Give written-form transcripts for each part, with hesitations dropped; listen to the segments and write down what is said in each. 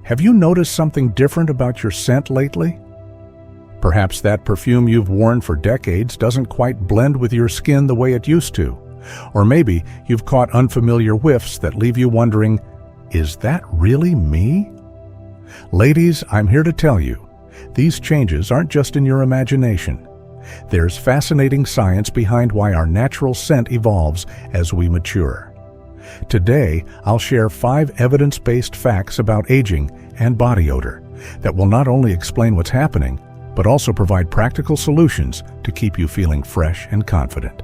Have you noticed something different about your scent lately? Perhaps that perfume you've worn for decades doesn't quite blend with your skin the way it used to. Or maybe you've caught unfamiliar whiffs that leave you wondering, is that really me? Ladies, I'm here to tell you, these changes aren't just in your imagination. There's fascinating science behind why our natural scent evolves as we mature. Today, I'll share 5 evidence-based facts about aging and body odor that will not only explain what's happening, but also provide practical solutions to keep you feeling fresh and confident.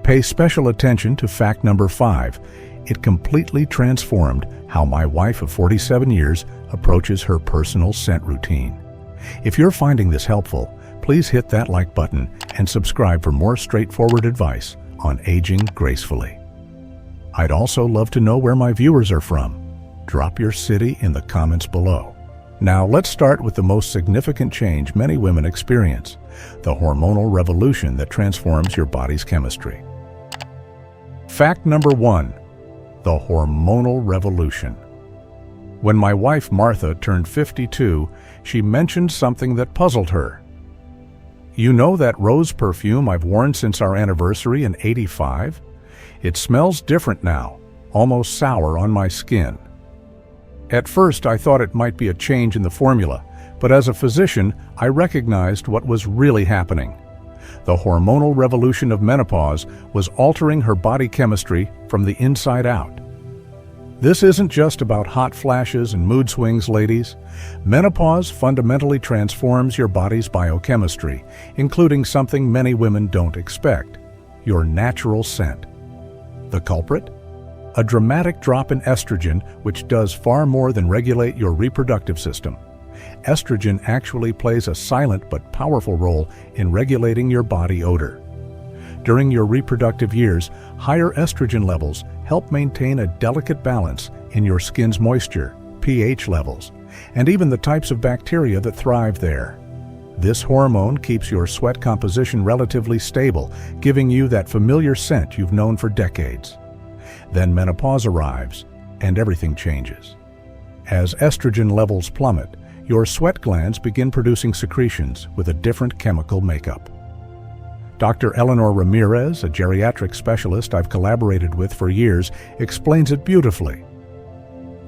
Pay special attention to fact number 5. It completely transformed how my wife of 47 years approaches her personal scent routine. If you're finding this helpful, please hit that like button and subscribe for more straightforward advice on aging gracefully. I'd also love to know where my viewers are from. Drop your city in the comments below. Now let's start with the most significant change many women experience, the hormonal revolution that transforms your body's chemistry. Fact number 1, the hormonal revolution. When my wife Martha turned 52, she mentioned something that puzzled her. You know that rose perfume I've worn since our anniversary in '85? It smells different now, almost sour on my skin. At first, I thought it might be a change in the formula, but as a physician, I recognized what was really happening. The hormonal revolution of menopause was altering her body chemistry from the inside out. This isn't just about hot flashes and mood swings, ladies. Menopause fundamentally transforms your body's biochemistry, including something many women don't expect: your natural scent. The culprit? A dramatic drop in estrogen, which does far more than regulate your reproductive system. Estrogen actually plays a silent but powerful role in regulating your body odor. During your reproductive years, higher estrogen levels help maintain a delicate balance in your skin's moisture, pH levels, and even the types of bacteria that thrive there. This hormone keeps your sweat composition relatively stable, giving you that familiar scent you've known for decades. Then menopause arrives, and everything changes. As estrogen levels plummet, your sweat glands begin producing secretions with a different chemical makeup. Dr. Eleanor Ramirez, a geriatric specialist I've collaborated with for years, explains it beautifully.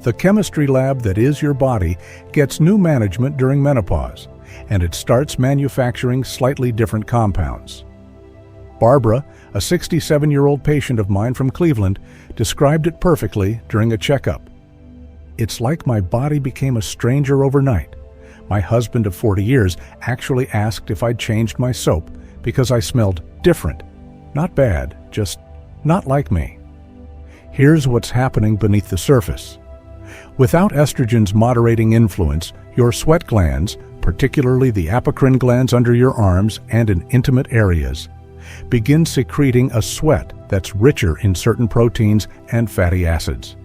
The chemistry lab that is your body gets new management during menopause, and it starts manufacturing slightly different compounds. Barbara, a 67-year-old patient of mine from Cleveland, described it perfectly during a checkup. It's like my body became a stranger overnight. My husband of 40 years actually asked if I'd changed my soap because I smelled different. Not bad, just not like me. Here's what's happening beneath the surface. Without estrogen's moderating influence, your sweat glands, particularly the apocrine glands under your arms and in intimate areas, begin secreting a sweat that's richer in certain proteins and fatty acids.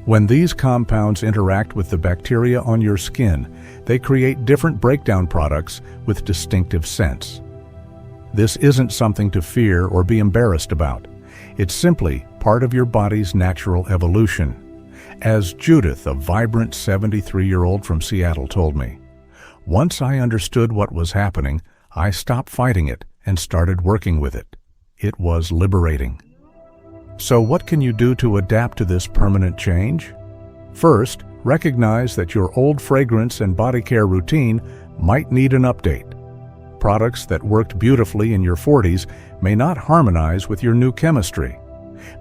When these compounds interact with the bacteria on your skin, they create different breakdown products with distinctive scents. This isn't something to fear or be embarrassed about. It's simply part of your body's natural evolution. As Judith, a vibrant 73-year-old from Seattle, told me, once I understood what was happening, I stopped fighting it and started working with it. It was liberating. So what can you do to adapt to this permanent change? First, recognize that your old fragrance and body care routine might need an update. Products that worked beautifully in your 40s may not harmonize with your new chemistry.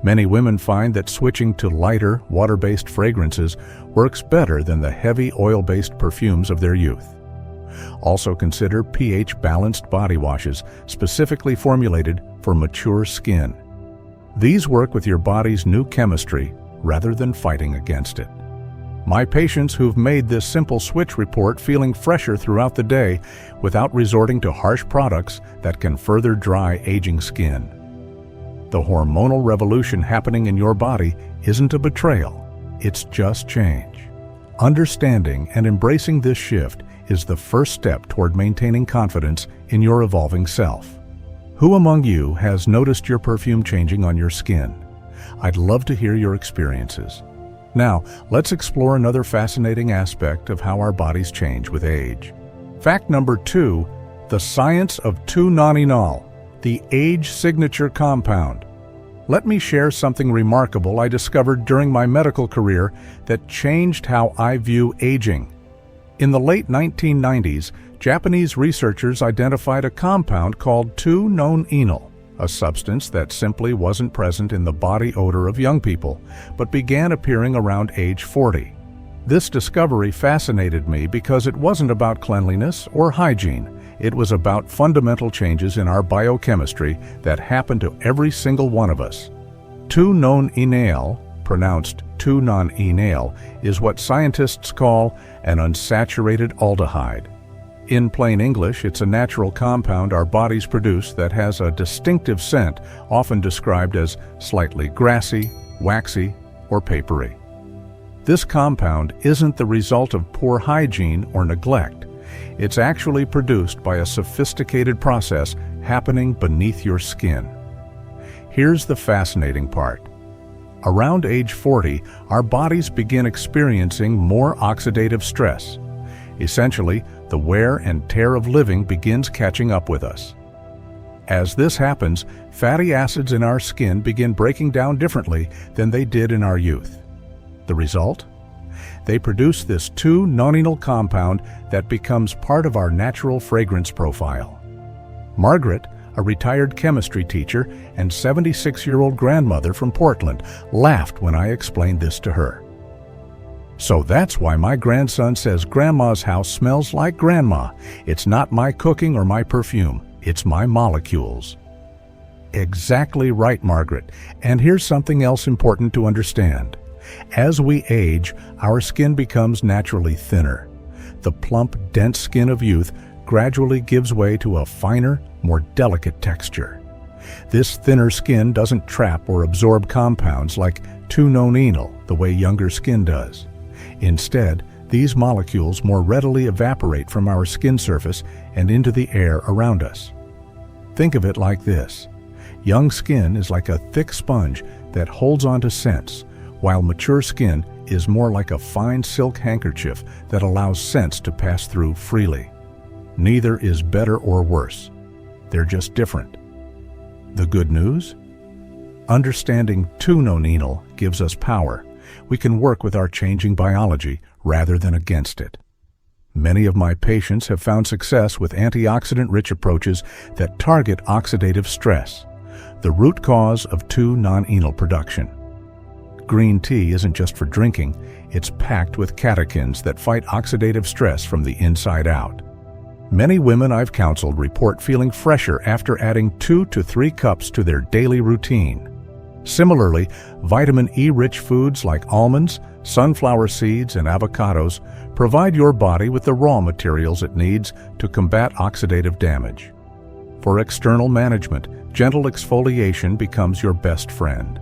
Many women find that switching to lighter, water-based fragrances works better than the heavy oil-based perfumes of their youth. Also consider pH-balanced body washes specifically formulated for mature skin. These work with your body's new chemistry rather than fighting against it. My patients who've made this simple switch report feeling fresher throughout the day without resorting to harsh products that can further dry aging skin. The hormonal revolution happening in your body isn't a betrayal, it's just change. Understanding and embracing this shift is the first step toward maintaining confidence in your evolving self. Who among you has noticed your perfume changing on your skin? I'd love to hear your experiences. Now, let's explore another fascinating aspect of how our bodies change with age. Fact number 2, the science of 2-nonenal, the age signature compound. Let me share something remarkable I discovered during my medical career that changed how I view aging. In the late 1990s, Japanese researchers identified a compound called 2-nonenal, a substance that simply wasn't present in the body odor of young people, but began appearing around age 40. This discovery fascinated me because it wasn't about cleanliness or hygiene. It was about fundamental changes in our biochemistry that happen to every single one of us. 2-nonenal, pronounced 2-nonenal, is what scientists call an unsaturated aldehyde. In plain English, it's a natural compound our bodies produce that has a distinctive scent, often described as slightly grassy, waxy, or papery. This compound isn't the result of poor hygiene or neglect. It's actually produced by a sophisticated process happening beneath your skin. Here's the fascinating part. Around age 40, our bodies begin experiencing more oxidative stress. Essentially, the wear and tear of living begins catching up with us. As this happens, fatty acids in our skin begin breaking down differently than they did in our youth. The result? They produce this 2-nonenal compound that becomes part of our natural fragrance profile. Margaret, a retired chemistry teacher and 76-year-old grandmother from Portland, laughed when I explained this to her. So that's why my grandson says Grandma's house smells like Grandma. It's not my cooking or my perfume, it's my molecules. Exactly right, Margaret. And here's something else important to understand. As we age, our skin becomes naturally thinner. The plump, dense skin of youth gradually gives way to a finer, more delicate texture. This thinner skin doesn't trap or absorb compounds like 2-nonenal the way younger skin does. Instead, these molecules more readily evaporate from our skin surface and into the air around us. Think of it like this. Young skin is like a thick sponge that holds onto scents, while mature skin is more like a fine silk handkerchief that allows scents to pass through freely. Neither is better or worse. They're just different. The good news? Understanding 2-nonenal gives us power. We can work with our changing biology rather than against it. Many of my patients have found success with antioxidant-rich approaches that target oxidative stress, the root cause of 2-nonenal production. Green tea isn't just for drinking, it's packed with catechins that fight oxidative stress from the inside out. Many women I've counseled report feeling fresher after adding 2 to 3 cups to their daily routine. Similarly, vitamin E-rich foods like almonds, sunflower seeds, and avocados provide your body with the raw materials it needs to combat oxidative damage. For external management, gentle exfoliation becomes your best friend.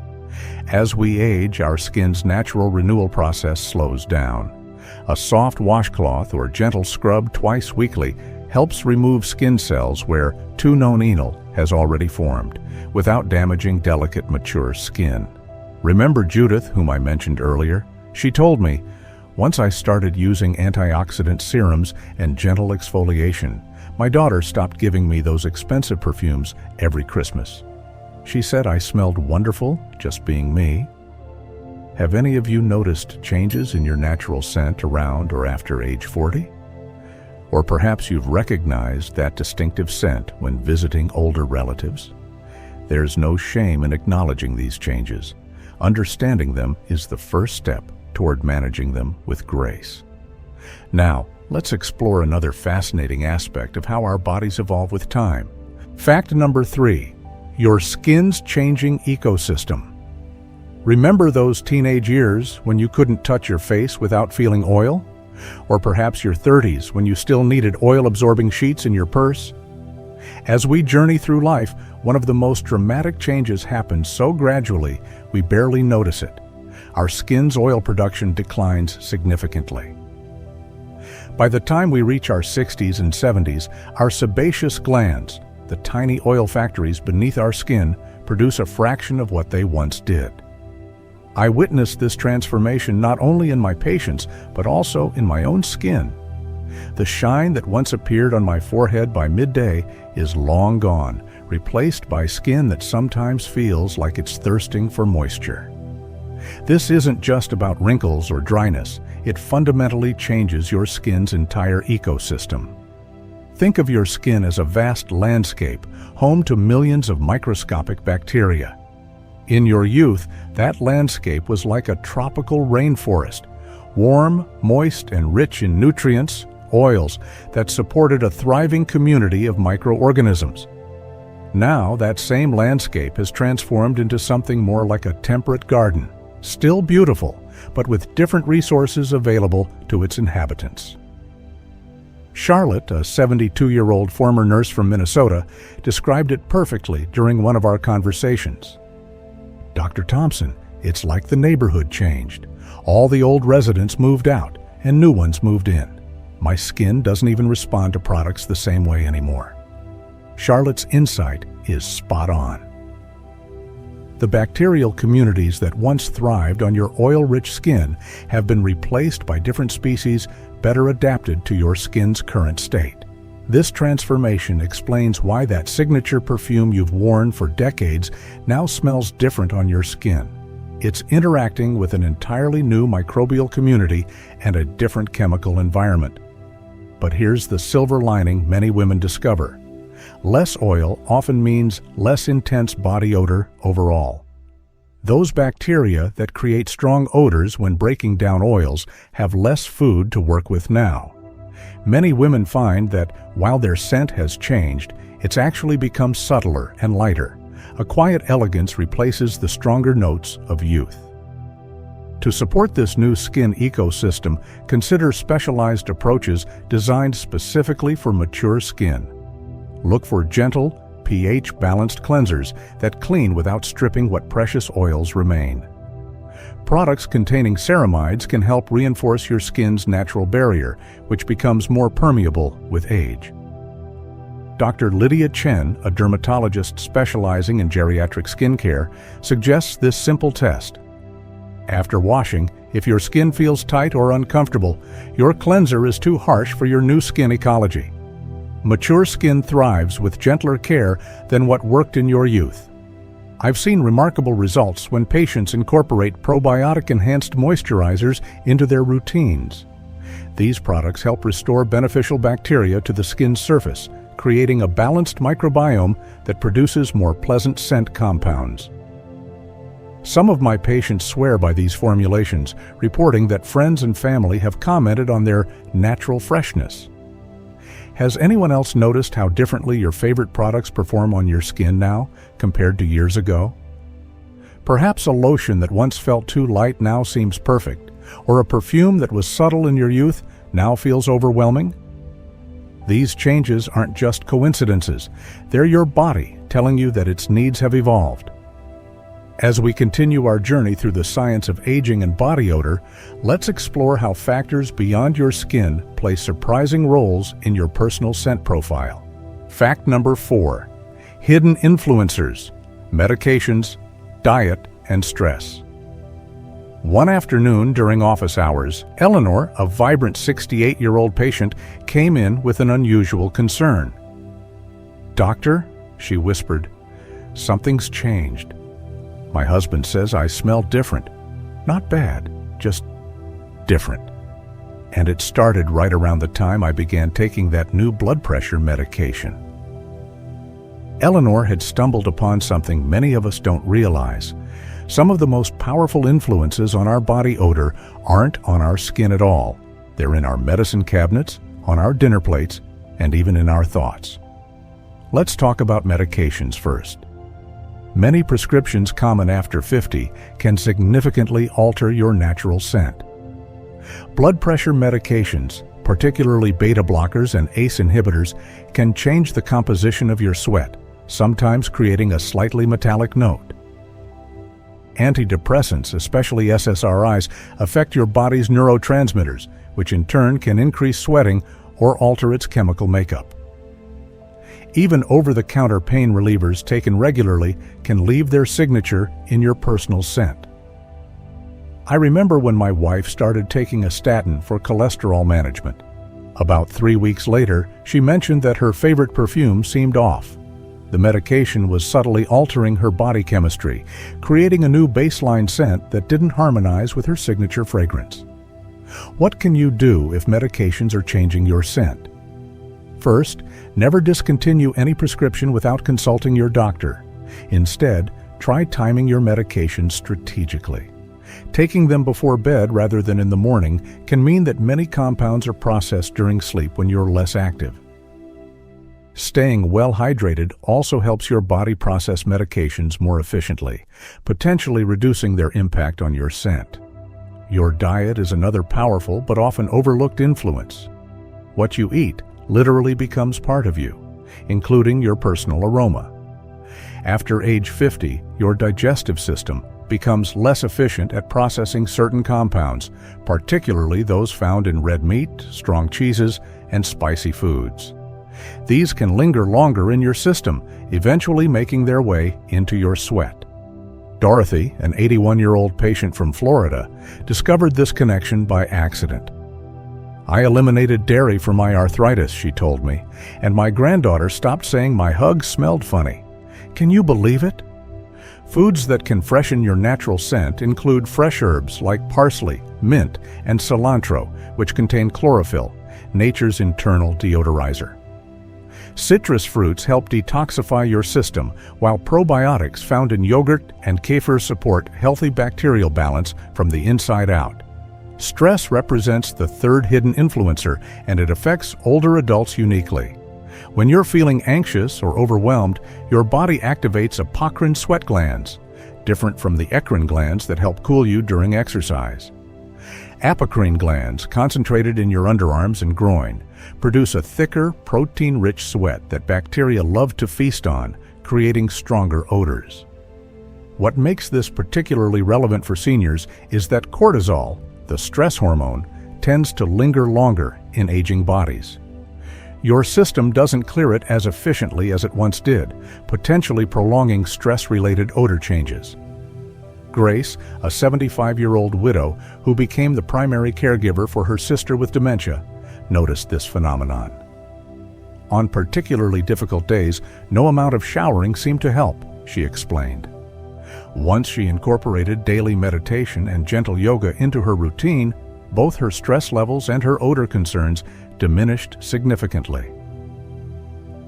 As we age, our skin's natural renewal process slows down. A soft washcloth or gentle scrub twice weekly helps remove skin cells where 2-nonenal has already formed, without damaging delicate, mature skin. Remember Judith, whom I mentioned earlier? She told me, once I started using antioxidant serums and gentle exfoliation, my daughter stopped giving me those expensive perfumes every Christmas. She said I smelled wonderful just being me. Have any of you noticed changes in your natural scent around or after age 40? Or perhaps you've recognized that distinctive scent when visiting older relatives? There's no shame in acknowledging these changes. Understanding them is the first step toward managing them with grace. Now, let's explore another fascinating aspect of how our bodies evolve with time. Fact number 3, your skin's changing ecosystem. Remember those teenage years when you couldn't touch your face without feeling oil? Or perhaps your 30s when you still needed oil-absorbing sheets in your purse? As we journey through life, one of the most dramatic changes happens so gradually we barely notice it. Our skin's oil production declines significantly. By the time we reach our 60s and 70s, our sebaceous glands, the tiny oil factories beneath our skin, produce a fraction of what they once did. I witnessed this transformation not only in my patients, but also in my own skin. The shine that once appeared on my forehead by midday is long gone, replaced by skin that sometimes feels like it's thirsting for moisture. This isn't just about wrinkles or dryness. It fundamentally changes your skin's entire ecosystem. Think of your skin as a vast landscape, home to millions of microscopic bacteria. In your youth, that landscape was like a tropical rainforest, warm, moist, and rich in nutrients, oils that supported a thriving community of microorganisms. Now, that same landscape has transformed into something more like a temperate garden, still beautiful, but with different resources available to its inhabitants. Charlotte, a 72-year-old former nurse from Minnesota, described it perfectly during one of our conversations. "Dr. Thompson, it's like the neighborhood changed. All the old residents moved out and new ones moved in. My skin doesn't even respond to products the same way anymore." Charlotte's insight is spot on. The bacterial communities that once thrived on your oil-rich skin have been replaced by different species better adapted to your skin's current state. This transformation explains why that signature perfume you've worn for decades now smells different on your skin. It's interacting with an entirely new microbial community and a different chemical environment. But here's the silver lining many women discover. Less oil often means less intense body odor overall. Those bacteria that create strong odors when breaking down oils have less food to work with now. Many women find that while their scent has changed, it's actually become subtler and lighter. A quiet elegance replaces the stronger notes of youth. To support this new skin ecosystem, consider specialized approaches designed specifically for mature skin. Look for gentle, pH-balanced cleansers that clean without stripping what precious oils remain. Products containing ceramides can help reinforce your skin's natural barrier, which becomes more permeable with age. Dr. Lydia Chen, a dermatologist specializing in geriatric skincare, suggests this simple test. After washing, if your skin feels tight or uncomfortable, your cleanser is too harsh for your new skin ecology. Mature skin thrives with gentler care than what worked in your youth. I've seen remarkable results when patients incorporate probiotic-enhanced moisturizers into their routines. These products help restore beneficial bacteria to the skin's surface, creating a balanced microbiome that produces more pleasant scent compounds. Some of my patients swear by these formulations, reporting that friends and family have commented on their natural freshness. Has anyone else noticed how differently your favorite products perform on your skin now compared to years ago? Perhaps a lotion that once felt too light now seems perfect, or a perfume that was subtle in your youth now feels overwhelming? These changes aren't just coincidences. They're your body telling you that its needs have evolved. As we continue our journey through the science of aging and body odor, let's explore how factors beyond your skin play surprising roles in your personal scent profile. Fact number 4. Hidden influencers, medications, diet, and stress. One afternoon during office hours, Eleanor, a vibrant 68-year-old patient, came in with an unusual concern. "Doctor," she whispered, "something's changed. My husband says I smell different. Not bad, just different. And it started right around the time I began taking that new blood pressure medication." Eleanor had stumbled upon something many of us don't realize. Some of the most powerful influences on our body odor aren't on our skin at all. They're in our medicine cabinets, on our dinner plates, and even in our thoughts. Let's talk about medications first. Many prescriptions common after 50 can significantly alter your natural scent. Blood pressure medications, particularly beta blockers and ACE inhibitors, can change the composition of your sweat, sometimes creating a slightly metallic note. Antidepressants, especially SSRIs, affect your body's neurotransmitters, which in turn can increase sweating or alter its chemical makeup. Even over-the-counter pain relievers taken regularly can leave their signature in your personal scent. I remember when my wife started taking a statin for cholesterol management. About 3 weeks later, she mentioned that her favorite perfume seemed off. The medication was subtly altering her body chemistry, creating a new baseline scent that didn't harmonize with her signature fragrance. What can you do if medications are changing your scent? First, never discontinue any prescription without consulting your doctor. Instead, try timing your medications strategically. Taking them before bed rather than in the morning can mean that many compounds are processed during sleep when you're less active. Staying well hydrated also helps your body process medications more efficiently, potentially reducing their impact on your scent. Your diet is another powerful but often overlooked influence. What you eat literally becomes part of you, including your personal aroma. After age 50, your digestive system becomes less efficient at processing certain compounds, particularly those found in red meat, strong cheeses, and spicy foods. These can linger longer in your system, eventually making their way into your sweat. Dorothy, an 81-year-old patient from Florida, discovered this connection by accident. "I eliminated dairy for my arthritis," she told me, "and my granddaughter stopped saying my hugs smelled funny. Can you believe it?" Foods that can freshen your natural scent include fresh herbs like parsley, mint, and cilantro, which contain chlorophyll, nature's internal deodorizer. Citrus fruits help detoxify your system, while probiotics found in yogurt and kefir support healthy bacterial balance from the inside out. Stress represents the third hidden influencer, and it affects older adults uniquely. When you're feeling anxious or overwhelmed, your body activates apocrine sweat glands, different from the eccrine glands that help cool you during exercise. Apocrine glands, concentrated in your underarms and groin, produce a thicker, protein-rich sweat that bacteria love to feast on, creating stronger odors. What makes this particularly relevant for seniors is that cortisol, the stress hormone, tends to linger longer in aging bodies. Your system doesn't clear it as efficiently as it once did, potentially prolonging stress-related odor changes. Grace, a 75-year-old widow who became the primary caregiver for her sister with dementia, noticed this phenomenon. On particularly difficult days, no amount of showering seemed to help, she explained. Once she incorporated daily meditation and gentle yoga into her routine, both her stress levels and her odor concerns diminished significantly.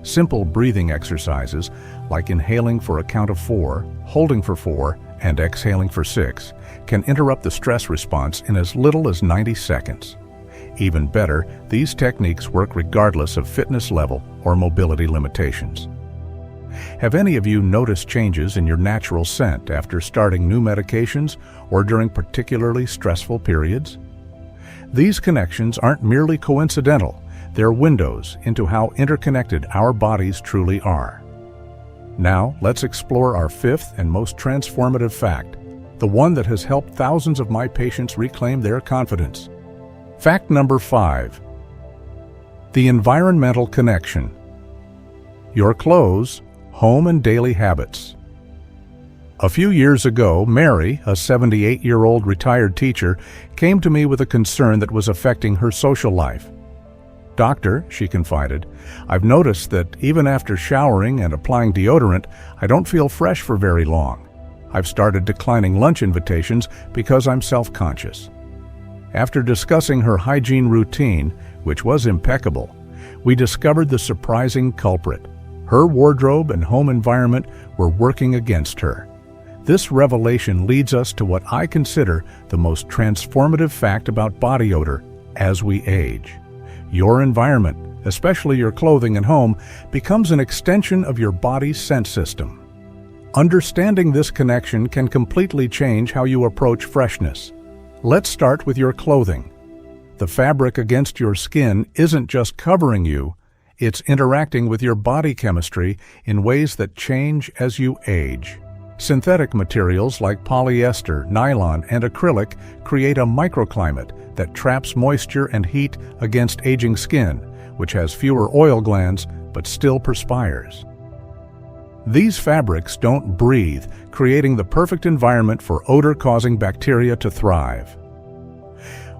Simple breathing exercises, like inhaling for a count of 4, holding for 4, and exhaling for 6, can interrupt the stress response in as little as 90 seconds. Even better, these techniques work regardless of fitness level or mobility limitations. Have any of you noticed changes in your natural scent after starting new medications or during particularly stressful periods? These connections aren't merely coincidental, they're windows into how interconnected our bodies truly are. Now, let's explore our fifth and most transformative fact, the one that has helped thousands of my patients reclaim their confidence. Fact number 5. The environmental connection. Your clothes, home and daily habits. A few years ago, Mary, a 78-year-old retired teacher, came to me with a concern that was affecting her social life. "Doctor," she confided, "I've noticed that even after showering and applying deodorant, I don't feel fresh for very long. I've started declining lunch invitations because I'm self-conscious." After discussing her hygiene routine, which was impeccable, we discovered the surprising culprit. Her wardrobe and home environment were working against her. This revelation leads us to what I consider the most transformative fact about body odor as we age. Your environment, especially your clothing and home, becomes an extension of your body's scent system. Understanding this connection can completely change how you approach freshness. Let's start with your clothing. The fabric against your skin isn't just covering you, it's interacting with your body chemistry in ways that change as you age. Synthetic materials like polyester, nylon, and acrylic create a microclimate that traps moisture and heat against aging skin, which has fewer oil glands but still perspires. These fabrics don't breathe, creating the perfect environment for odor-causing bacteria to thrive.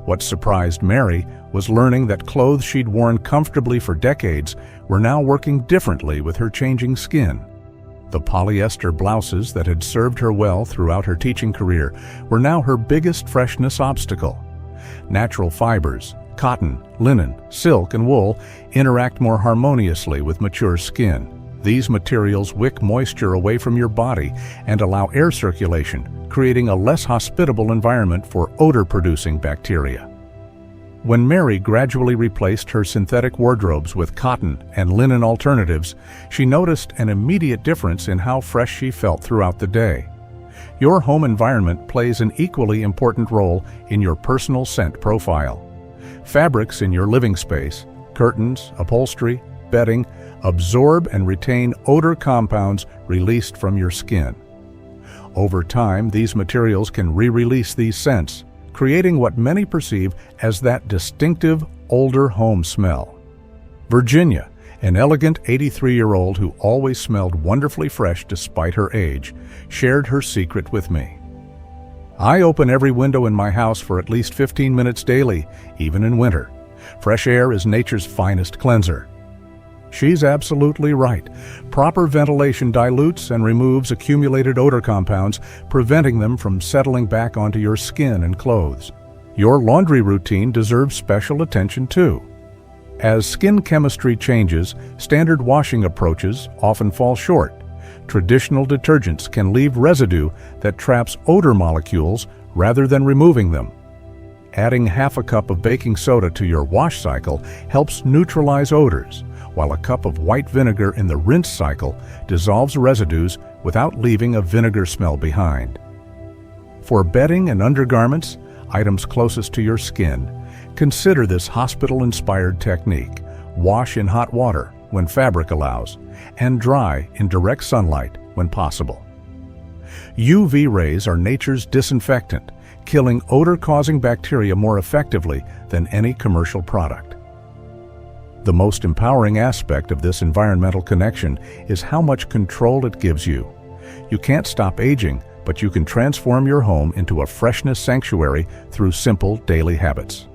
What surprised Mary was learning that clothes she'd worn comfortably for decades were now working differently with her changing skin. The polyester blouses that had served her well throughout her teaching career were now her biggest freshness obstacle. Natural fibers, cotton, linen, silk, and wool interact more harmoniously with mature skin. These materials wick moisture away from your body and allow air circulation, creating a less hospitable environment for odor-producing bacteria. When Mary gradually replaced her synthetic wardrobes with cotton and linen alternatives, she noticed an immediate difference in how fresh she felt throughout the day. Your home environment plays an equally important role in your personal scent profile. Fabrics in your living space, curtains, upholstery, bedding, absorb and retain odor compounds released from your skin. Over time, these materials can re-release these scents, creating what many perceive as that distinctive, older home smell. Virginia, an elegant 83-year-old who always smelled wonderfully fresh despite her age, shared her secret with me. "I open every window in my house for at least 15 minutes daily, even in winter. Fresh air is nature's finest cleanser." She's absolutely right. Proper ventilation dilutes and removes accumulated odor compounds, preventing them from settling back onto your skin and clothes. Your laundry routine deserves special attention too. As skin chemistry changes, standard washing approaches often fall short. Traditional detergents can leave residue that traps odor molecules rather than removing them. Adding half a cup of baking soda to your wash cycle helps neutralize odors, while a cup of white vinegar in the rinse cycle dissolves residues without leaving a vinegar smell behind. For bedding and undergarments, items closest to your skin, consider this hospital-inspired technique. Wash in hot water when fabric allows, and dry in direct sunlight when possible. UV rays are nature's disinfectant, killing odor-causing bacteria more effectively than any commercial product. The most empowering aspect of this environmental connection is how much control it gives you. You can't stop aging, but you can transform your home into a freshness sanctuary through simple daily habits.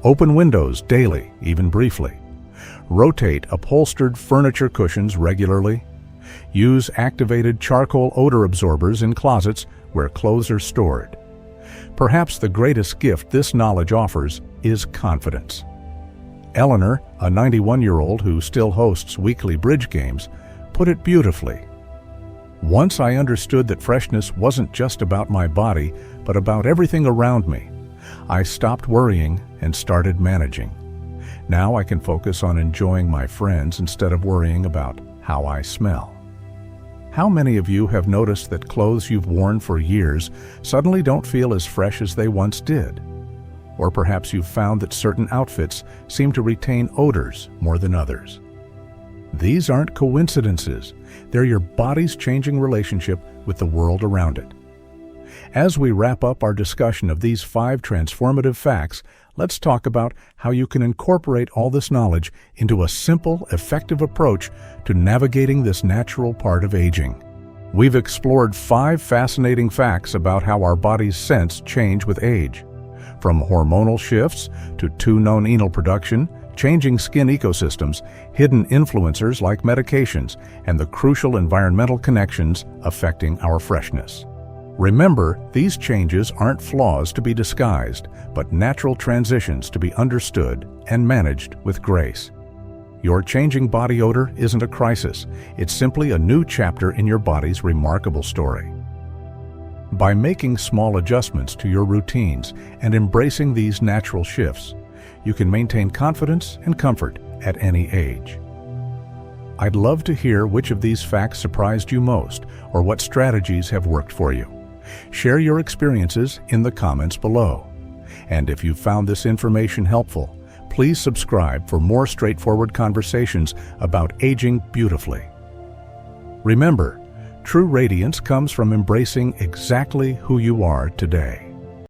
Open windows daily, even briefly. Rotate upholstered furniture cushions regularly. Use activated charcoal odor absorbers in closets where clothes are stored. Perhaps the greatest gift this knowledge offers is confidence. Eleanor, a 91-year-old who still hosts weekly bridge games, put it beautifully. "Once I understood that freshness wasn't just about my body, but about everything around me. I stopped worrying and started managing. Now I can focus on enjoying my friends instead of worrying about how I smell." How many of you have noticed that clothes you've worn for years suddenly don't feel as fresh as they once did? Or perhaps you've found that certain outfits seem to retain odors more than others. These aren't coincidences. They're your body's changing relationship with the world around it. As we wrap up our discussion of these 5 transformative facts, let's talk about how you can incorporate all this knowledge into a simple, effective approach to navigating this natural part of aging. We've explored 5 fascinating facts about how our body's scents change with age. From hormonal shifts to 2-nonenal production, changing skin ecosystems, hidden influencers like medications, and the crucial environmental connections affecting our freshness. Remember, these changes aren't flaws to be disguised, but natural transitions to be understood and managed with grace. Your changing body odor isn't a crisis. It's simply a new chapter in your body's remarkable story. By making small adjustments to your routines and embracing these natural shifts, you can maintain confidence and comfort at any age. I'd love to hear which of these facts surprised you most or what strategies have worked for you. Share your experiences in the comments below. And if you found this information helpful, please subscribe for more straightforward conversations about aging beautifully. Remember, true radiance comes from embracing exactly who you are today.